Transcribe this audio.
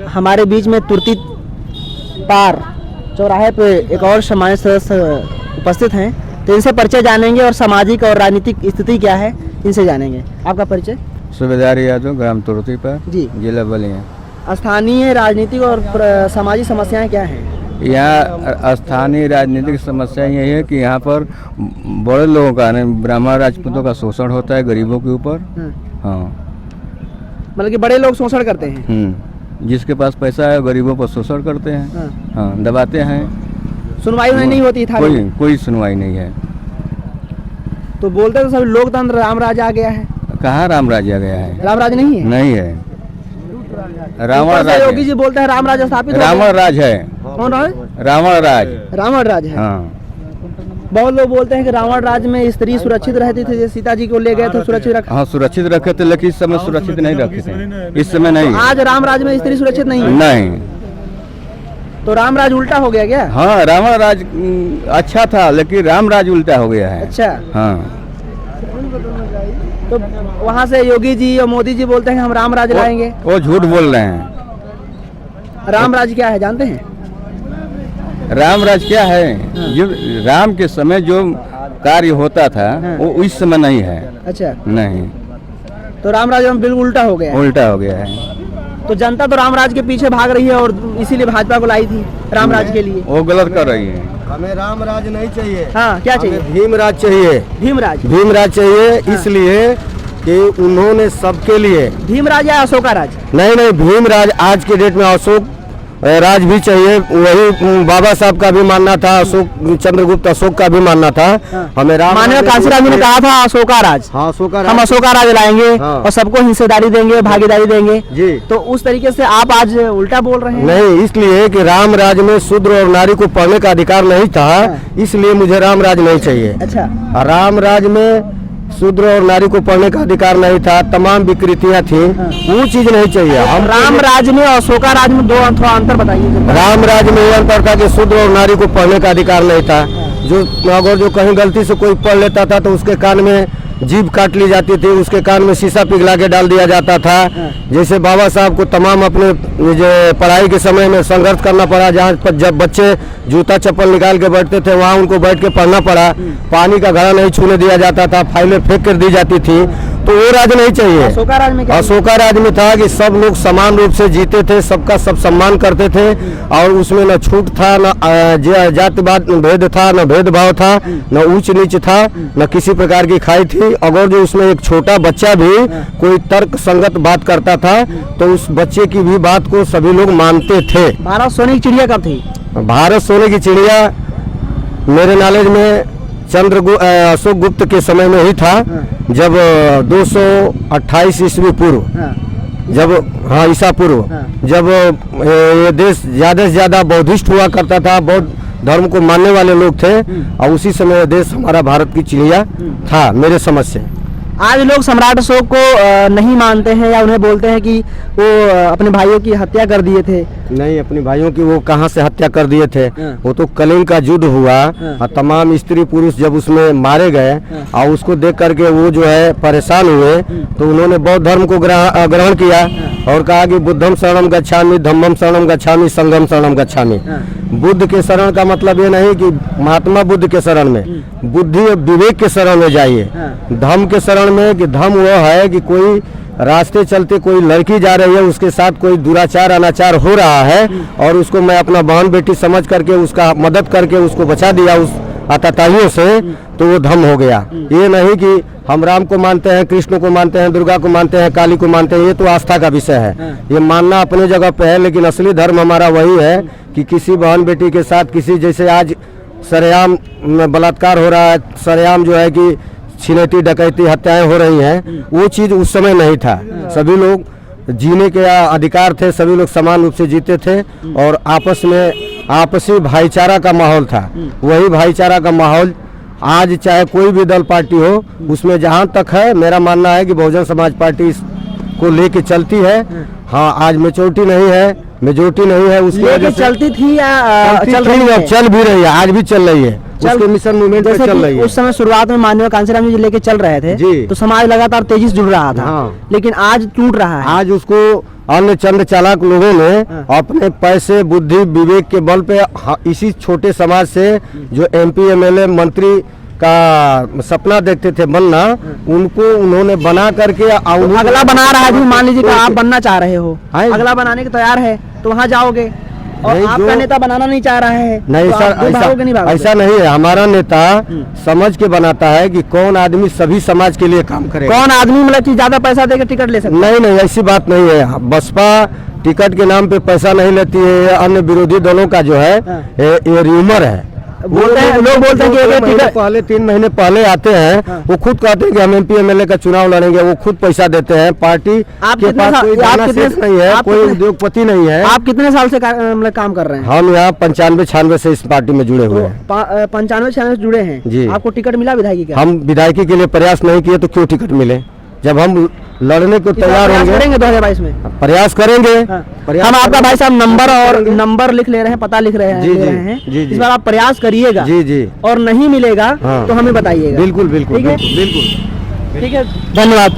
हमारे बीच में तुर्ती पार चौराहे पे एक और समाज सदस्य उपस्थित हैं, तो इनसे परिचय जानेंगे और सामाजिक और राजनीतिक स्थिति क्या है इनसे जानेंगे। आपका परिचय? सूबेदार यादव, ग्राम तुर्ती पार जी, जिला बलिया। स्थानीय राजनीतिक और सामाजिक समस्याएं क्या हैं? यहाँ स्थानीय राजनीतिक समस्या यही है कि यहाँ पर बड़े लोगों का ब्राह्मण राजपूतों का शोषण होता है गरीबों के ऊपर। हाँ, मतलब कि बड़े लोग शोषण करते हैं। जिसके पास पैसा है गरीबों पर शोषण करते हैं। हाँ, दबाते हैं। सुनवाई नहीं होती था? कोई सुनवाई नहीं है। तो बोलते तो सभी लोकतंत्र राम राज आ गया है। कहाँ राम राज आ गया है? राम राज नहीं है। नहीं है, रावण राज। योगी जी बोलते हैं राम राज स्थापित। रावण राज है। कौन है? रावण राज। रावण राज है। हाँ, बहुत लोग बोलते हैं कि रावण राज में स्त्री सुरक्षित रहती थी, सीता जी को ले गए थे सुरक्षित रखा। हाँ, सुरक्षित रखे थे, लेकिन इस समय सुरक्षित नहीं रखे थे। इस समय नहीं। तो आज राम राज में स्त्री सुरक्षित नहीं है? नहीं। तो राम राज उल्टा हो गया क्या? हाँ, रावण राज अच्छा था, लेकिन राम राज उल्टा हो गया है। अच्छा। हाँ, तो वहाँ से योगी जी और मोदी जी बोलते हैं हम राम राज लाएंगे। वो झूठ बोल रहे हैं। राम राज क्या है जानते हैं? राम राज क्या है? जो राम के समय जो कार्य होता था वो इस समय नहीं है। अच्छा। नहीं, तो राम राज में बिल्कुल उल्टा हो गया है। उल्टा हो गया है। तो जनता तो राम राज के पीछे भाग रही है और इसीलिए भाजपा को लाई थी राम राज के लिए। वो गलत कर रही है। हमें राम राज नहीं चाहिए। हाँ, क्या चाहिए? भीम राज चाहिए। भीमराज। भीमराज चाहिए इसलिए कि उन्होंने सबके लिए। भीमराज या अशोका राज? नहीं, भीमराज। आज के डेट में अशोक राज भी चाहिए। वही बाबा साहब का भी मानना था, अशोक चंद्रगुप्त अशोक का भी मानना था। हमें माननीय कांशीराम जी ने कहा था अशोका राज। हाँ, अशोका राज। हम अशोका राज लाएंगे और सबको हिस्सेदारी देंगे, भागीदारी देंगे जी। तो उस तरीके से आप आज उल्टा बोल रहे हैं। नहीं, इसलिए कि राम राज में शूद्र और नारी को पढ़ने का अधिकार नहीं था, इसलिए मुझे राम राज नहीं चाहिए। अच्छा। राम राज में शूद्र और नारी को पढ़ने का अधिकार नहीं था, तमाम विकृतियां थी, वो चीज नहीं चाहिए। हम राम राज में और अशोका राज में दो अंतर बताइए। राम राज में यह अंतर था कि शूद्र और नारी को पढ़ने का अधिकार नहीं था। जो कहीं गलती से कोई पढ़ लेता था तो उसके कान में जीभ काट ली जाती थी, उसके कान में शीशा पिघला के डाल दिया जाता था। जैसे बाबा साहब को तमाम अपने जो पढ़ाई के समय में संघर्ष करना पड़ा, जहाँ पर जब बच्चे जूता चप्पल निकाल के बैठते थे वहाँ उनको बैठ के पढ़ना पड़ा। पानी का घड़ा नहीं छूने दिया जाता था, फाइलें फेंक कर दी जाती थी। तो वो राज नहीं चाहिए। अशोका राज में क्या? अशोका राज में था कि सब लोग समान रूप से जीते थे, सबका सब सम्मान करते थे और उसमें न छूट था, न जातिवाद भेद था, न भेदभाव था, न ऊंच नीच था, न किसी प्रकार की खाई थी। अगर जो उसमें एक छोटा बच्चा भी कोई तर्क संगत बात करता था तो उस बच्चे की भी बात को सभी लोग मानते थे। भारत सोने की चिड़िया कब थी? भारत सोने की चिड़िया मेरे नॉलेज में अशोक गुप्त के समय में ही था, जब 228 ईस्वी पूर्व, जब हाँ ईसा पूर्व, जब ये देश ज्यादा से ज्यादा बौद्धिस्ट हुआ करता था, बौद्ध धर्म को मानने वाले लोग थे और उसी समय देश हमारा भारत की चिड़िया था मेरे समझ से। आज लोग सम्राट अशोक को नहीं मानते हैं या उन्हें बोलते हैं कि वो अपने भाइयों की हत्या कर दिए थे। नहीं, अपने भाइयों की वो कहाँ से हत्या कर दिए थे? वो तो कलिंग का युद्ध हुआ और तमाम स्त्री पुरुष जब उसमें मारे गए और उसको देख करके वो जो है परेशान हुए तो उन्होंने बौद्ध धर्म को ग्रहण किया और कहा कि बुद्धम शरणम गच्छामि, धम्मम शरणम गच्छामि, संघम शरणम गच्छामि। बुद्ध के शरण का मतलब ये नहीं कि महात्मा बुद्ध के शरण में, बुद्धि और विवेक के शरण में जाइए। धर्म के शरण में कि धर्म वो है कि कोई रास्ते चलते कोई लड़की जा रही है, उसके साथ कोई दुराचार अनाचार हो रहा है और उसको मैं अपना बहन बेटी समझ करके उसका मदद करके उसको बचा दिया उस आतताइयों से, तो वो धर्म हो गया। ये नहीं कि हम राम को मानते हैं, कृष्ण को मानते हैं, दुर्गा को मानते हैं, काली को मानते हैं, ये तो आस्था का विषय है। ये मानना अपने जगह पे है, लेकिन असली धर्म हमारा वही है कि किसी बहन बेटी के साथ किसी, जैसे आज सरेआम बलात्कार हो रहा है, सरेआम जो है कि छिनैती डकैती हत्याएं हो रही हैं, वो चीज़ उस समय नहीं था। सभी लोग जीने के अधिकार थे, सभी लोग समान रूप से जीते थे और आपस में आपसी भाईचारा का माहौल था। वही भाईचारा का माहौल आज चाहे कोई भी दल पार्टी हो उसमें जहाँ तक है, मेरा मानना है कि बहुजन समाज पार्टी उसको लेके चलती है। हाँ, आज मेजोरिटी नहीं है उसकी वजह लेके से चलती थी या चल रही है? चल भी रही है, आज भी चल रही है, उसके मिशन मूवमेंट पे जैसे चल कि रही है। उस समय शुरुआत में माननीय कांसीराम जी लेके चल रहे थे जी। तो समाज लगातार तेजी से जुड़ रहा था। हाँ। लेकिन आज टूट रहा है। आज उसको अन्य चंद चालाक लोगों ने अपने पैसे, बुद्धि, विवेक के बल पे इसी छोटे समाज से जो MP MLA मंत्री का सपना देखते थे बनना, उनको उन्होंने बना करके अगला बना रहा है। जो मान लीजिए कि आप बनना चाह रहे हो, हाँ। अगला बनाने के तैयार है तो वहाँ जाओगे, और नहीं, आपका नेता बनाना नहीं चाह रहा है नहीं तो सर, आप भागोगे नहीं भागोगे? ऐसा नहीं है। हमारा नेता समझ के बनाता है कि कौन आदमी सभी समाज के लिए काम करे। कौन आदमी मतलब कि ज्यादा पैसा देकर टिकट ले सकता है? नहीं, ऐसी बात नहीं है। बसपा टिकट के नाम पे पैसा नहीं लेती है। अन्य विरोधी दलों का जो है ये र्यूमर है। बोलते हैं, लोग बोलते हैं कि एक टिकट पहले 3 महीने पहले आते हैं, वो खुद कहते हैं कि हम MP MLA का चुनाव लड़ेंगे, वो खुद पैसा देते हैं। पार्टी आप के कितने पास साल- कोई आप दाना कितने- शेष नहीं है, आप कोई कितने- उद्योगपति नहीं है। आप कितने साल से मतलब काम कर रहे हैं? हम यहाँ 95-96 से इस पार्टी में जुड़े हुए हैं। 95 जुड़े हैं जी। आपको टिकट मिला विधायकी का? हम विधायकी के लिए प्रयास नहीं किए तो क्यों टिकट मिले? जब हम लड़ने को तैयार प्रयास होंगे, करेंगे 2022 में। प्रयास करेंगे। प्रयास हम आपका करेंगे। भाई साहब नंबर लिख ले रहे हैं, पता लिख रहे हैं, जी, ले जी, रहे हैं। जी, जी। इस बार आप प्रयास करिएगा जी। और नहीं मिलेगा हाँ। तो हमें बताइएगा। बिल्कुल ठीक है? बिल्कुल। ठीक है, धन्यवाद।